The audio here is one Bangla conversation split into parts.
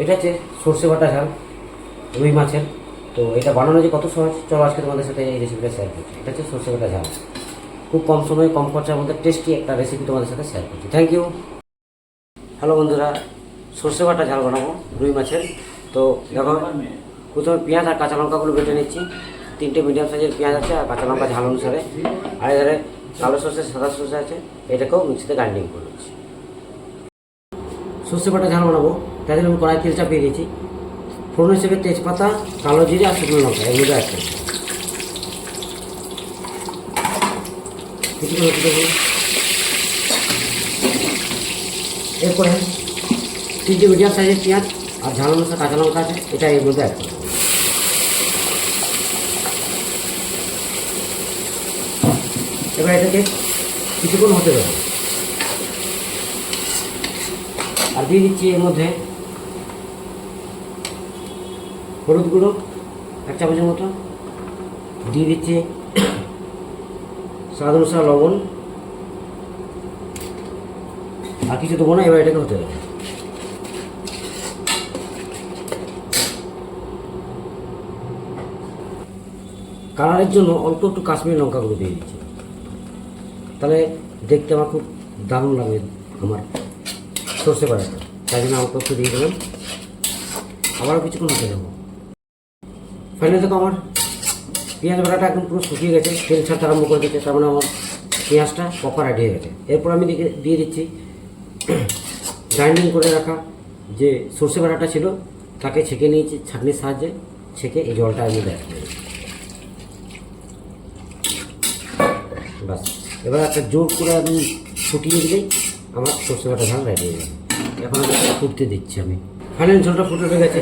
এটা হচ্ছে সর্ষে বাটা ঝাল রুই মাছের। তো এটা বানানো যে কত সহজ, চলো আজকে তোমাদের সাথে এই রেসিপিটা শেয়ার করছি। এটা হচ্ছে সর্ষে বাটা ঝাল, খুব কম সময়ে কম খরচার মধ্যে টেস্টি একটা রেসিপি তোমাদের সাথে শেয়ার করছি। Thank you. হ্যালো বন্ধুরা, সর্ষে বাটা ঝাল বানাবো রুই মাছের। তো দেখো, প্রথমে পেঁয়াজ আর কাঁচা লঙ্কাগুলো বেটে নিচ্ছি। 3টে মিডিয়াম সাইজের পেঁয়াজ আছে আর কাঁচা লঙ্কা ঝাল অনুসারে। আর এধারে কালো সর্ষে সাদা সর্ষে আছে, এটাকেও মিক্সিতে গ্রাইন্ডিং করে নিচ্ছি। সর্ষে বাটা ঝাল বানাবো, তাই জন্য আমি কড়াই তেল চাপিয়ে দিয়েছি। ফোড়ন হিসেবে তেজপাতা, কালো জিরে আর শুকনো লঙ্কা এগুলো অ্যাড করছি। কিছুক্ষণ হতে দেবো। এরপরে 3টে মিডিয়াম সাইজের পেঁয়াজ আর ঝাল অনুসারে কাঁচা লঙ্কা আছে, এটা এর মধ্যে অ্যাড করবো। এবার এটাকে কিছুক্ষণ হতে দেবো। আর দিয়ে দিচ্ছি এর মধ্যে হলুদ গুঁড়ো 1 চামচের মতো, দিয়ে দিচ্ছি স্বাদ অনুসারে লবণ, আর কিছু দেবো না। এবার এটাকে হতে দেবো। কালারের জন্য অল্প একটু কাশ্মীরি লঙ্কা গুঁড়ো দিয়ে দিচ্ছি, তাহলে দেখতে আমার খুব দারুণ লাগবে আমার সর্ষে বাটাটা, তাই জন্য অল্প একটু দিয়ে দেবেন। আবারও কিছুক্ষণ হতে দেবো। ফাইনালি দেখো আমার পেঁয়াজ বাটাটা একদম পুরো শুকিয়ে গেছে, তেল ছাড়তে আরম্ভ করে দিচ্ছে, তার মানে আমার পেঁয়াজটা পকা রেডি হয়ে গেছে। এরপর আমি দিয়ে দিচ্ছি গ্রাইন্ডিং করে রাখা যে সর্ষে বাটাটা ছিল, তাকে ছেঁকে নিয়েছি ছাঁকনির সাহায্যে, ছেঁকে এই জলটা আমি দেয় বাস। এবার একটা জোর করে আমি ফুটিয়ে দিলেই আমার সর্ষে বাটা ঝাল রেডি হয়ে যাবে। এখন আমি ফুটতে দিচ্ছি। আমি ফাইনালি ঝোলটা ফুটে উঠে গেছে,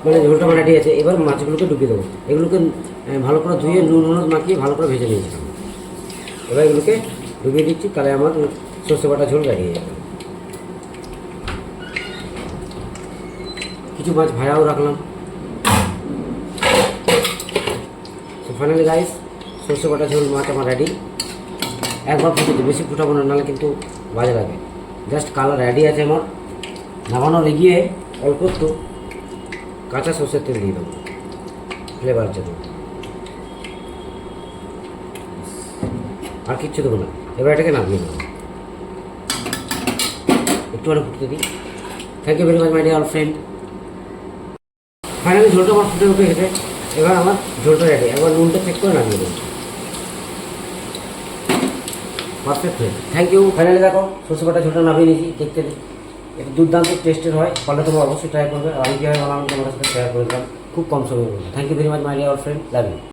মানে ঝোলটা আমার রেডি আছে। এবার মাছগুলোকে ডুবিয়ে দেবো। এগুলোকে ভালো করে ধুয়ে নুন হলুদ মাখিয়ে ভালো করে ভেজে নিয়েছিলাম। এবার এগুলোকে ডুবিয়ে দিচ্ছি, তাহলে আমার সর্ষে বাটা ঝোল রেডি হয়ে যাবে। কিছু মাছ ভাজাও রাখলাম। ফাইনালি গাইস, সর্ষে বাটা ঝোল মাছ আমার রেডি। একবার ফুটেছে, বেশি ফুটাবো না, নাহলে কিন্তু বাজে লাগে। জাস্ট কালার রেডি আছে আমার। নামানোর এগিয়ে অল্প একটু কাঁচা সর্ষের তেল দিয়ে দেবো ফ্লেভারের জন্য, আর কিচ্ছু দেবো না। এবার এটাকে নামিয়ে দেবো, একটু আরও ফুটতে দিই। Thank you very much my dear friend. Finally ঝোলটা আমার ফুটে উঠে গেছে। এবার আমার ঝোলটা রেডি। একবার নুনটা চেক করে নামিয়ে দেবো। পারফেক্ট হয়েছে। Thank you. ফাইনালি দেখো সর্ষে বাটা ঝোলটা নামিয়ে নিয়েছি। দেখতে এটা দুর্দান্ত টেস্টের হয়, ফলে তোমরা অবশ্যই ট্রাই করবে। আর আমি কীভাবে বানালাম তোমাদের সাথে শেয়ার করে দিলাম খুব কম সময়ের মধ্যে। Thank you very much my dear friend, love you.